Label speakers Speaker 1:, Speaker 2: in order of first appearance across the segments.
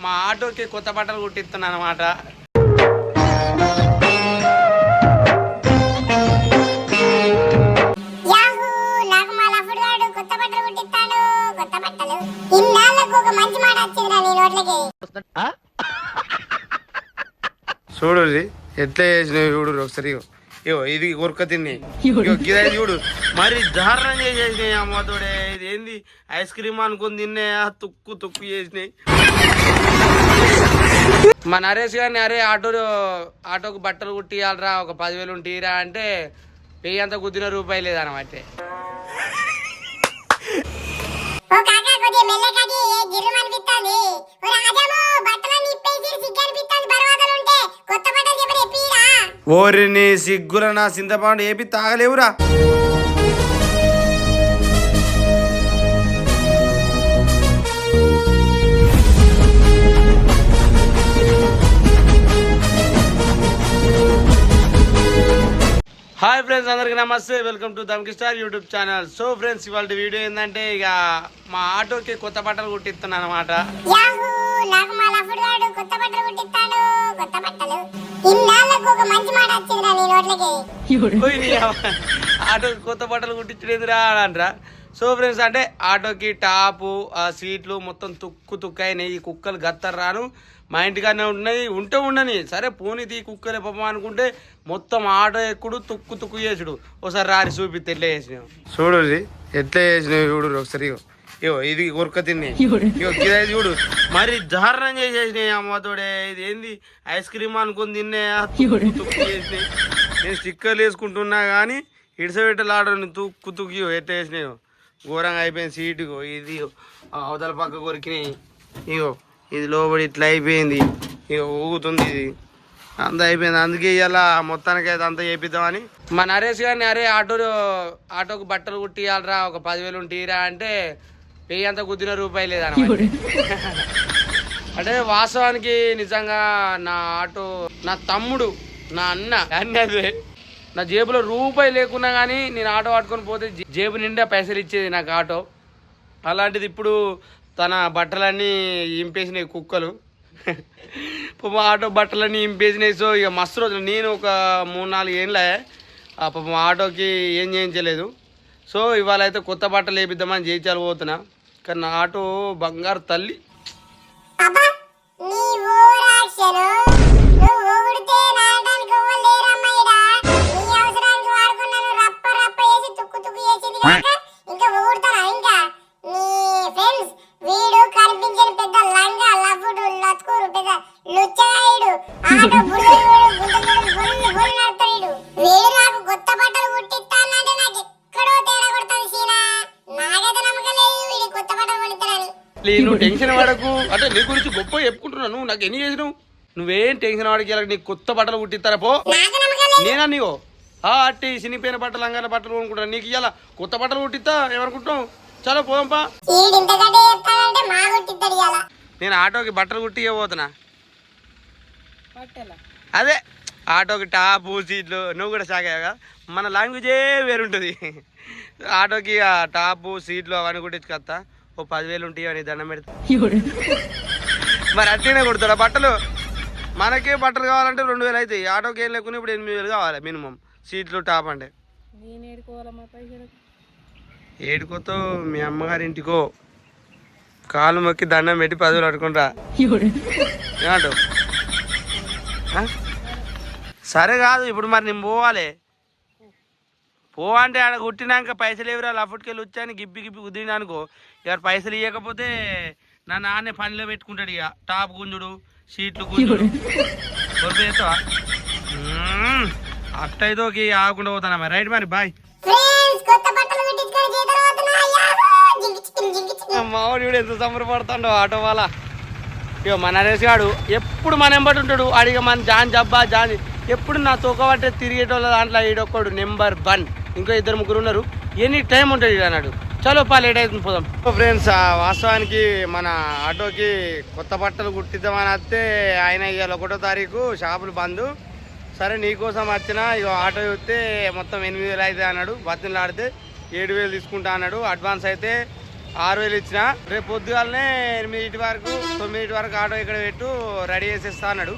Speaker 1: మా ఆటోకి కొత్త బట్టలు కుట్టిస్తున్నాను అనమాట. చూడు ఎట్లా చేసినావు చూడు ఒకసారి. ఇది ఉరక తిని గిదాయి చూడు మరి దారుణం చేసేసినాయి అమ్మతోడే. ఇది ఏంది ఐస్ క్రీమ్ అనుకుని తిన్నే తుక్కు తుక్కు చేసినాయి. మా నరేష్ గారిని అరే ఆటోకి బట్టలు కుట్టియాలరా ఒక 10,000 ఉంటీరా అంటే వెయ్యి అంతా కుదిన రూపాయి లేదనమాట. ఓరిని సిగ్గుల నా చింతపండు ఏపి తాగలేవురా. హాయ్ ఫ్రెండ్స్, అందరికి నమస్తే. Welcome to Dhamki star YouTube channel. So friends, ఇవాళ వీడియో ఏంటంటే ఇక మా ఆటోకి కొత్త బట్టలు కుట్టిస్తున్నాను అనమాట. ఆటోకి కొత్త బట్టలు కుట్టించలేదురా అని అంటారా. సో ఫ్రెండ్స్, అంటే ఆటోకి టాపు సీట్లు మొత్తం తుక్కు తుక్కు అయినాయి. ఈ కుక్కలు గత్తరు రాను మా ఇంటికానే ఉన్నాయి, ఉంటే ఉండని సరే పోనీ తీ కుక్కలే పాపం అనుకుంటే మొత్తం ఆటో ఎక్కుడు తుక్కు తుక్కు చేసుడు. ఒకసారి రాని చూపిస్తే ఎట్లా చేసినావు చూడు, ఎట్లా చేసినావు చూడు ఒకసారి. ఇది ఉరక తిని గిదాయి చూడు మరి దారుణం చేసేసినాయి అమ్మతోడే. ఇది ఏంది ఐస్ క్రీమ్ అనుకుని తిన్నే తుక్కు తుక్కు చేసినాయి. నేను స్టిక్కర్లు వేసుకుంటున్నా కానీ ఇడిసబెట్టలు ఆడని తుక్కు తుక్కి ఎట్లా వేసినాయో ఘోరంగా అయిపోయింది. సీటుకో ఇది అవతల పక్క కొరికినాయి. ఇది లోబడి ఇట్లా అయిపోయింది. ఊగుతుంది ఇది అంత అయిపోయింది. అందుకే ఇలా మొత్తానికి అయితే అంతా చేపిద్దామని మా నరేష్ గారిని అరే ఆటోకి బట్టలు కుట్టియాలరా ఒక 10,000 ఉంటీరా అంటే వెయ్యి అంతా కుదిన రూపాయి లేదన్నమాట. అంటే వాస్తవానికి నిజంగా నా ఆటో నా తమ్ముడు నా అన్న అన్నదే నా జేబులో రూపాయి లేకున్నా కానీ నేను ఆటో పట్టుకొని పోతే జేబు నిండా పైసలు ఇచ్చేది నాకు ఆటో. అలాంటిది ఇప్పుడు తన బట్టలన్నీ ఇంపేసినాయి కుక్కలు. పాపం ఆటో బట్టలన్నీ ఇంపేసినాయి. సో ఇక మస్తు రోజులు నేను ఒక 3-4 ఏళ్ళే పాపం ఆటోకి ఏం చేయించలేదు. సో ఇవాళ అయితే కొత్త బట్టలు వేపిద్దామని చేయించాలి పోతున్నా. కానీ నా ఆటో బంగారు తల్లి. నువ్వు టెన్షన్ పడకు, అంటే నీ గురించి గొప్ప చెప్పుకుంటున్నాను. నువ్వు నాకు ఎన్ని చేసినావు, నువ్వేం టెన్షన్ పడకి నీకు కొత్త బట్టలు కుట్టిస్తారా పో. నేనా నీవో అట్టి చినిపోయిన బట్టలు అంగన బట్టలు కొనుక్కుంటాను. నీకు ఇవాళ కొత్త బట్టలు కుట్టిస్తా ఏమనుకుంటావు? చలో పోదాంపా. నేను ఆటోకి బట్టలు కుట్టి ఇవ్వబోతున్నా. అదే ఆటోకి టాపు సీట్లు. నువ్వు కూడా సాగాగా మన లాంగ్వేజే వేరుంటుంది. ఆటోకి టాపు సీట్లు అవన్నీ కుట్టించుకొస్తా. ఓ 10,000 ఉంటాయి అని దండం పెడతా. మరి అట్టినే కుడతారా బట్టలు? మనకే బట్టలు కావాలంటే 2,000 అవుతాయి. ఆటోకి ఏం లేకుండా ఇప్పుడు 8,000 కావాలి మినిమం సీట్లు టాప్ అంటే. ఏడుకోతో మీ అమ్మగారి ఇంటికో కాలు మొక్కి దండం పెట్టి 10,000 అడుకుంటా ఏమంటావు? సరే కాదు ఇప్పుడు మరి నేను పోవాలి. అంటే ఆడ కుట్టినాక పైసలు ఎవరు లఫుట్కెళ్ళి వచ్చాను గిబ్బి గిబ్బి కుదిరినా అనుకో, ఎవరు పైసలు ఇవ్వకపోతే నా నాన్నే పనిలో పెట్టుకుంటాడు. ఇక టాప్ గుంజుడు సీట్లు గుంజుడు కొరిపేస్తావా? అట్టయితోకి ఆగకుండా పోతానా మరి. రైట్ మరి బాయ్. మావాడు వీడు ఎంత సంబరపడుతుండో ఆటో వాళ్ళ. ఇక మన నరేష్ గాడు ఎప్పుడు మన ఎంబడి ఉంటాడు. అడిగ మన జాన్ జబ్బా జాన్ ఎప్పుడు నా తోకబట్టే తిరిగేటోళ్ళ దాంట్లో ఈడొక్కడు నెంబర్ 1. ఇంకో 2-3 ఉన్నారు. ఎనీ టైం ఉంటుంది ఇక అన్నాడు. చలో లేట్ అవుతుంది పోదాం. ఫ్రెండ్స్, వాస్తవానికి మన ఆటోకి కొత్త బట్టలు కుట్టిద్దామని వస్తే ఆయన ఇవాళ 1వ తారీఖు షాపులు బంద్. సరే నీకోసం వచ్చిన ఇక ఆటో చూస్తే మొత్తం 8,000 అవుతాయి అన్నాడు. బతిని ఆడితే 7,000 తీసుకుంటా అన్నాడు. అడ్వాన్స్ అయితే 6,000 ఇచ్చిన. రేపు పొద్దుగాలనే 8 వరకు 9 వరకు ఆటో ఇక్కడ పెట్టు రెడీ చేసేస్తా అన్నాడు.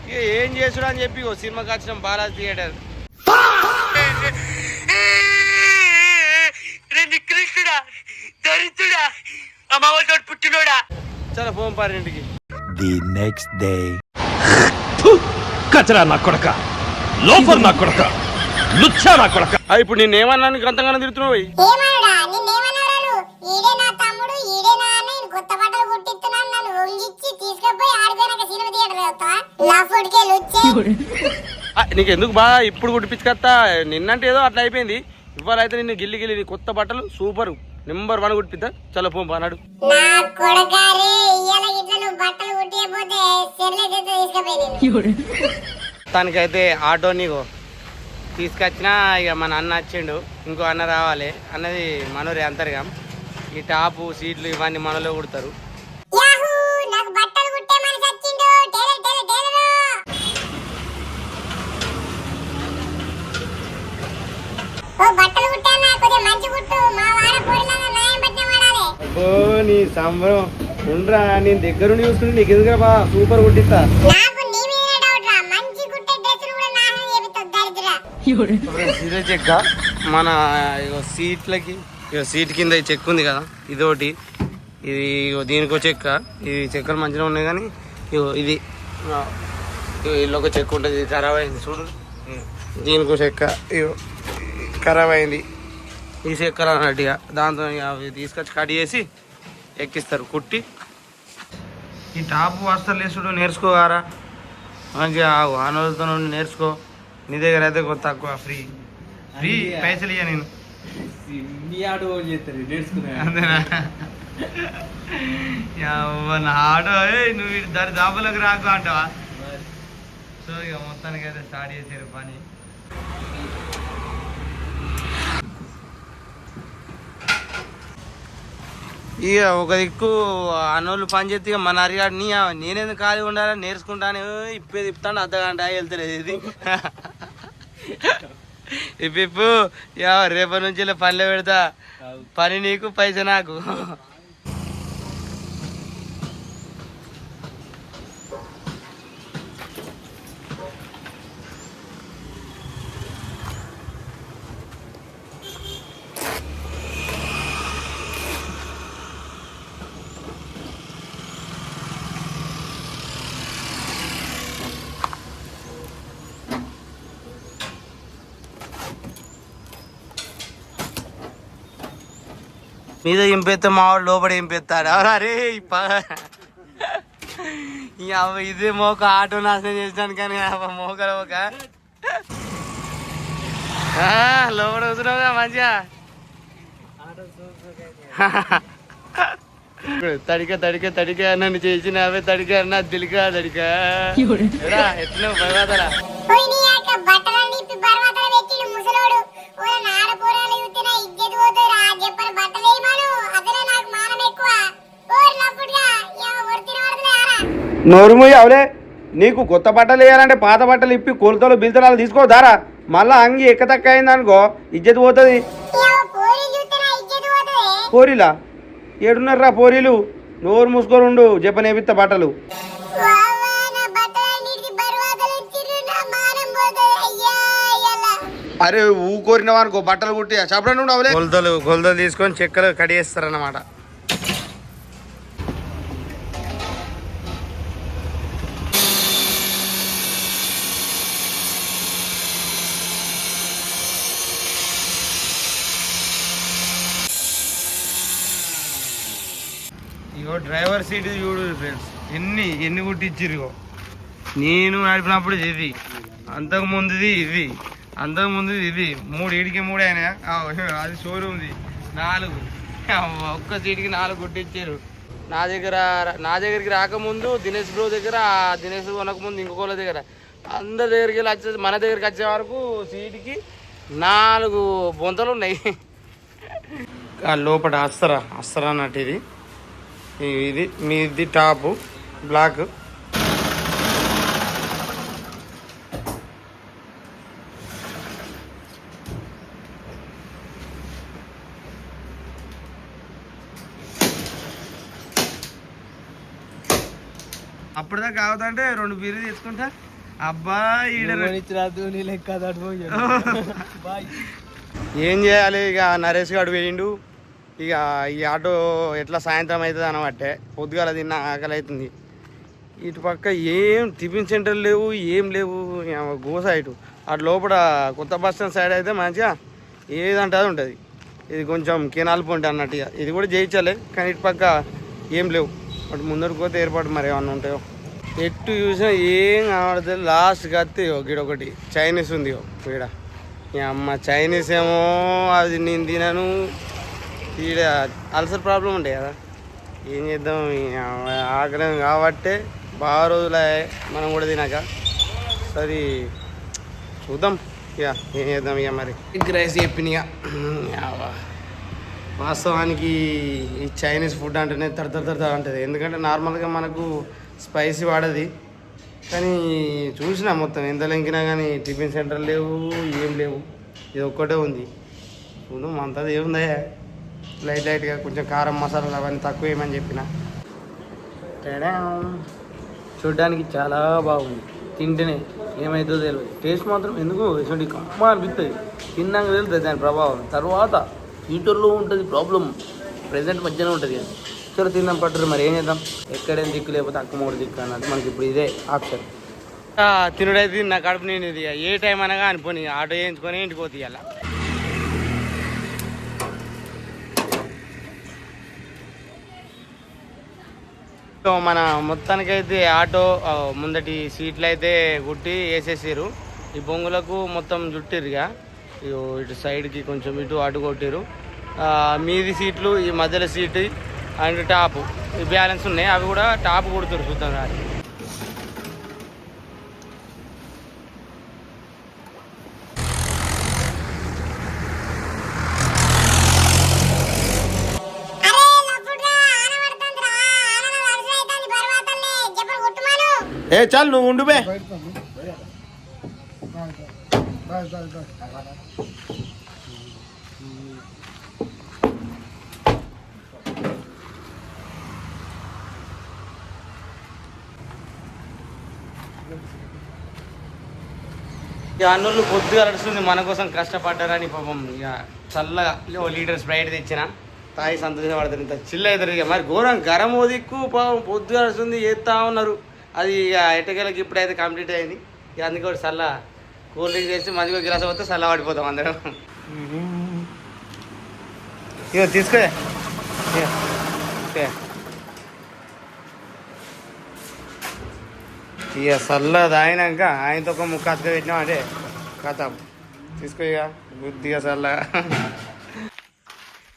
Speaker 1: ఇక ఏం చేసుడు అని చెప్పి సినిమాకి వచ్చినాం బాలాజీ థియేటర్. కృష్ణుడా దరిద్రుడా అమ్మవారి పుట్టినోడా చాలా ఫోన్ పారి ఇంటికి.
Speaker 2: ది నెక్స్ట్ డే కచరా నా కొడక, లోపల నా కొడక, లుచ్చా నా కొడక.
Speaker 1: ఇప్పుడు నేనేమన్నా అంతగానో తిడుతున్నావు. నీకు ఎందుకు బాగా ఇప్పుడు కుట్టిపించుకొస్తా. నిన్నంటే ఏదో అట్లా అయిపోయింది. ఇవాళ అయితే నిన్ను గిల్లి గిల్లి నీ కొత్త బట్టలు సూపర్ నెంబర్ 1 కుట్టిద్దా. చలో ఫోన్ పానాడు. తనకైతే ఆటో నీకు తీసుకొచ్చినా ఇక మన అన్న వచ్చిండు. ఇంకో అన్న రావాలి అన్నది మనోరే అంతర్గా. ఈ టాపు సీట్లు ఇవన్నీ మనలో కుడతారు. నీ సంబరం ఉండరా, నేను దగ్గరుండి చూసుకుని నీకు ఎందుకు బా సూపర్ కుట్టిస్తా. ఇదే చెక్క మన సీట్లకి, సీట్ కింద చెక్ ఉంది కదా ఇదోటి, ఇది దీనికో చెక్క. ఇది చెక్కలు మంచిగా ఉన్నాయి కానీ ఇది ఇల్లొక చెక్క ఉంటుంది. ఇది ఖరాబ్ అయింది చూడు. దీనికో చెక్క ఖరాబ్ అయింది. ఈ చెక్కలు అన్నట్టుగా దాంతో అవి తీసుకొచ్చి కట్ చేసి ఎక్కిస్తారు కుట్టి. ఈ టాపు వస్త్రాలు వేసుడు నేర్చుకోగారా మంచిగా ఆనోళ్ళతో నేర్చుకో. నీ దగ్గర అయితే కొంత తక్కువ ఫ్రీ పైసలు ఇయ్య నేను. అంతేనా నా ఆటో నువ్వు దాని జాబులకు రాకు అంటావా. సో ఇక మొత్తానికి అయితే స్టార్ట్ చేసారు పని. ఇక ఒక దిక్కు అన్నోళ్ళు పని చేస్తే ఇక మన అరిగాడు నేనేందుకు ఖాళీ ఉండాలని నేర్చుకుంటాను. ఇప్పేది ఇప్పుతాను అర్ధగంట వెళ్తలేదు ఇది. ఇప్పు రేపటి నుంచి పనిలో పెడతా. పని నీకు పైసా నాకు. మీద ఇంపెత్తే మావాడు లోపల ఇంపెత్తాడు. అరే ఇదే మోక ఆటో నాశనం చేసినాను కానీ మోకల ఒక లోపల వస్తున్నావుగా మంచిగా. తడిక నన్ను చేసినవే తడిక అన్న దిలిక తడిక ఎట్లా భయపడరా. నోరుమూయి అవలే. నీకు కొత్త బట్టలు వేయాలంటే పాత బట్టలు ఇప్పి కొలతలు బిల్తరాలు తీసుకోదారా. మళ్ళా అంగి ఎక్కతక్క అయింది అనుకో ఇజ్జత్ పోతుంది. పోరీలా ఏడున్నారా పోరీలు. నోరు మూసుకొని ఉండు చెప్పనేపిత్త బట్టలు. అరే ఊకోరినవా అనుకో బట్టలు కుట్టి చెప్పడం అవలే. కొలతలు తీసుకొని చెక్కలు కడిగేస్తారన్నమాట. ఇగో డ్రైవర్ సీట్ చూడు ఫ్రెండ్స్, ఎన్ని కుట్టించిరు. నేను నడిపినప్పుడు ఇది, అంతకుముందుది ఇది, అంతకుముందుది ఇది. 3 ఈడికి 3 అయినా. అది షోరూమ్ది 4. ఒక్క సీట్కి 4 కుట్టించారు. నా దగ్గరికి రాకముందు దినేష్ బ్రో దగ్గర, దినేష్ కొనకముందు ఇంకొకళ్ళ దగ్గర, అందరి దగ్గరికి వెళ్ళి వచ్చే మన దగ్గరికి వచ్చే వరకు సీట్కి 4 బొంతలు ఉన్నాయి. లోపల అస్తరా అన్నట్టు ఇది. ఇది మీది టాపు బ్లాక్. అప్పటిదాకా కావద్దంటే 2 బీర్లు తీసుకుంటా. అబ్బా ఏం చేయాలి ఇక నరేష్ గారు వేయండు. ఇక ఈ ఆటో ఎట్లా సాయంత్రం అవుతుంది అనబట్టే పొద్దుగాల తిన్న ఆకలి అవుతుంది. ఇటు పక్క ఏం టిఫిన్ సెంటర్ లేవు, ఏం లేవు. గోస ఇటు అటు లోపల కొత్త బస్ స్టాండ్ సైడ్ అయితే మంచిగా ఏదంటే అది ఉంటుంది. ఇది కొంచెం కెనాల్ పొంటి అన్నట్టుగా ఇది కూడా చేయించాలి, కానీ ఇటు పక్క ఏం లేవు. అటు ముందరికి పోతే ఏర్పాటు మరి ఏమన్నా ఉంటాయో. ఎట్టు చూసినా ఏం కనబడుతుంది. లాస్ట్కి వస్తే ఒకటి చైనీస్ ఉంది ఈడ. అమ్మ చైనీస్ ఏమో అది నేను తినను. ఈడ అల్సర్ ప్రాబ్లం ఉంటాయి కదా, ఏం చేద్దాం. ఆకలి కాబట్టే బాగా రోజులు మనం కూడా తినాక. సరే చూద్దాం ఇక ఏం చేద్దాం. ఇక మరి ఎగ్ రైస్ చెప్పిన ఇక వాస్తవానికి ఈ చైనీస్ ఫుడ్ అంటేనే తడతడ అంటుంది. ఎందుకంటే నార్మల్గా మనకు స్పైసీ వాడది, కానీ చూసినా మొత్తం ఎంత లెంకినా కానీ టిఫిన్ సెంటర్ లేవు, ఏం లేవు. ఇది ఒక్కటే ఉంది. చూడు అంతది ఏముందా, లైట్గా కొంచెం కారం మసాలాలు అవన్నీ తక్కువ వేయమని చెప్పిన. చూడ్డానికి చాలా బాగుంది, తింటేనే ఏమవుతుందో తెలియదు. టేస్ట్ మాత్రం ఎందుకు ఇటువంటి కమ్మ అనిపిస్తుంది. తిన్నాక తెలుస్తుంది దాని ప్రభావం. తర్వాత ఫ్యూచర్లో ఉంటుంది ప్రాబ్లం, ప్రజెంట్ మధ్యలో ఉంటుంది. కానీ సరే తిందాం పట్టరు. మరి ఏం చేద్దాం, ఎక్కడేం దిక్కు లేకపోతే అక్క మూడు దిక్కు అన్నట్టు మనకి ఇప్పుడు ఇదే ఆప్షన్. తినుడైతే నా కడుపు నేను ఇది ఏ టైం అనగా అనిపోయి ఆటో వేయించుకొని ఇంటికి పోతే ఇవ్వాలి. మన మొత్తానికైతే ఆటో ముందటి సీట్లు అయితే కుట్టి వేసేసారు. ఈ బొంగులకు మొత్తం జుట్టిరుగా ఇటు సైడ్కి కొంచెం ఇటు అటు కొట్టిరు. మీది సీట్లు ఈ మధ్యలో సీటు అండ్ టాపు ఈ బ్యాలెన్స్ ఉన్నాయి, అవి కూడా టాప్ కుడుతారు చూద్దాం. కానీ ఏ చాలు నువ్వు ఉండు బే. ఇక అన్నోళ్ళు పొద్దుగా నడుస్తుంది మన కోసం కష్టపడ్డారని పాపం. ఇక చల్లగా లీటర్ స్ప్రైట్ తెచ్చిన తాయి సంతోషపడతారు. ఇంత చిల్ అవుతారు. ఇక మరి ఘోరం గరం దిక్కు పాపం పొద్దుగా నడుస్తుంది చేస్తూ ఉన్నారు. అది ఇక ఎటకెళ్ళకి ఇప్పుడైతే కంప్లీట్ అయింది. ఇక అందుకే ఒకటి చల్ల కూల్ డ్రింక్ చేసి మంచిగా గిలాస పోతే చల్ల పడిపోతాం అందరం. ఇక తీసుకో ఇక చల్ల తాగినాక ఆయనతో ఒక ముక్క అతక పెట్టినాం అంటే కథ తీసుకో ఇక బుద్ధిగా చల్లగా.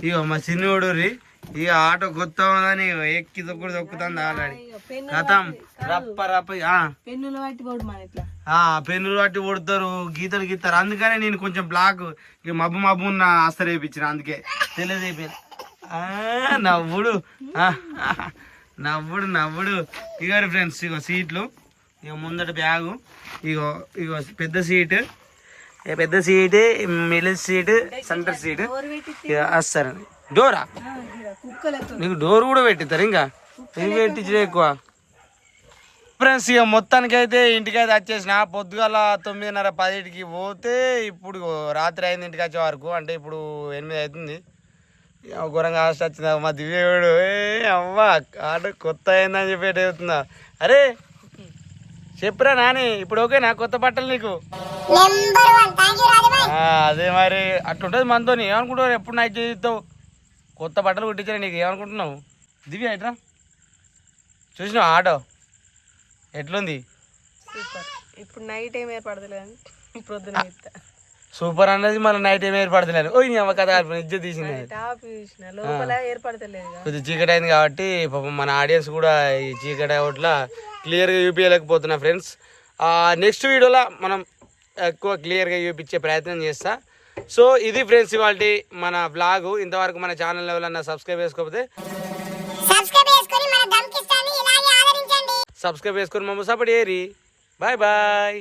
Speaker 1: ఇక మా చిన్నోడు ఇక ఆటో కొత్త ఉందని ఎక్కి తొక్కుతుంది ఆల్రెడీ. కథం రప్ప పెన్నులు పట్టి కొడతారు, గీతలు గీస్తారు. అందుకనే నేను కొంచెం బ్లాక్ ఇక మబ్బు ఉన్న అస్తరు వేయించిన, అందుకే తెలియదు. నవ్వుడు నవ్వుడు నవ్వుడు. ఇక ఫ్రెండ్స్ ఇగో సీట్లు, ఇక ముందట బ్యాగు, ఇగో పెద్ద seat, middle seat, centre seat. ఇక వస్తారు డోరా, నీకు డోర్ కూడా పెట్టిస్తారు. ఇంకా ఇవి పెట్టించే ఎక్కువ. ఫ్రెండ్స్ ఇక మొత్తానికి అయితే ఇంటికైతే వచ్చేసిన. పొద్దుగాల 9:30 10కి పోతే ఇప్పుడు రాత్రి అయింది ఇంటికి వచ్చే వరకు. అంటే ఇప్పుడు 8 అవుతుంది. ఘోరంగా ఆశ వచ్చింది. మా దివ్యడు అవ్వ ఆట కొత్త అయిందని చెప్పి అవుతుందా. అరే చెప్పురా నాని, ఇప్పుడు ఓకేనా కొత్త బట్టలు నీకు? అదే మరి అట్లుంటుంది మనతోని. ఏమనుకుంటావు ఎప్పుడు నైట్ చేస్తావు? కొత్త బట్టలు కుట్టించారా నీకు, ఏమనుకుంటున్నావు? దివ్య ఎట్రా చూసినావు ఆటో ఎట్లుంది?
Speaker 3: ఇప్పుడు నైట్ ఏం ఏర్పడతలేదు,
Speaker 1: సూపర్ అన్నది మళ్ళీ నైట్ ఏం ఏర్పడతలేదు. ఓ నీ అమ్మ కథ ఇజ్జ తీసింది. కొద్దిగా చీకటి అయింది కాబట్టి పాపం మన ఆడియన్స్ కూడా ఈ చీకటి అవుట్లా క్లియర్గా చూపించలేకపోతున్నా. ఫ్రెండ్స్ నెక్స్ట్ వీడియోలో మనం ఎక్కువ క్లియర్గా చూపించే ప్రయత్నం చేస్తా. సో ఇది ఫ్రెండ్స్ ఇవాళ మన బ్లాగు. ఇంతవరకు మన ఛానల్ ఎవరన్నా సబ్స్క్రైబ్ చేసుకోకపోతే సబ్స్క్రైబ్ చేసుకొని మమ్మల్ని సపోర్ట్ చేయరి. Bye bye.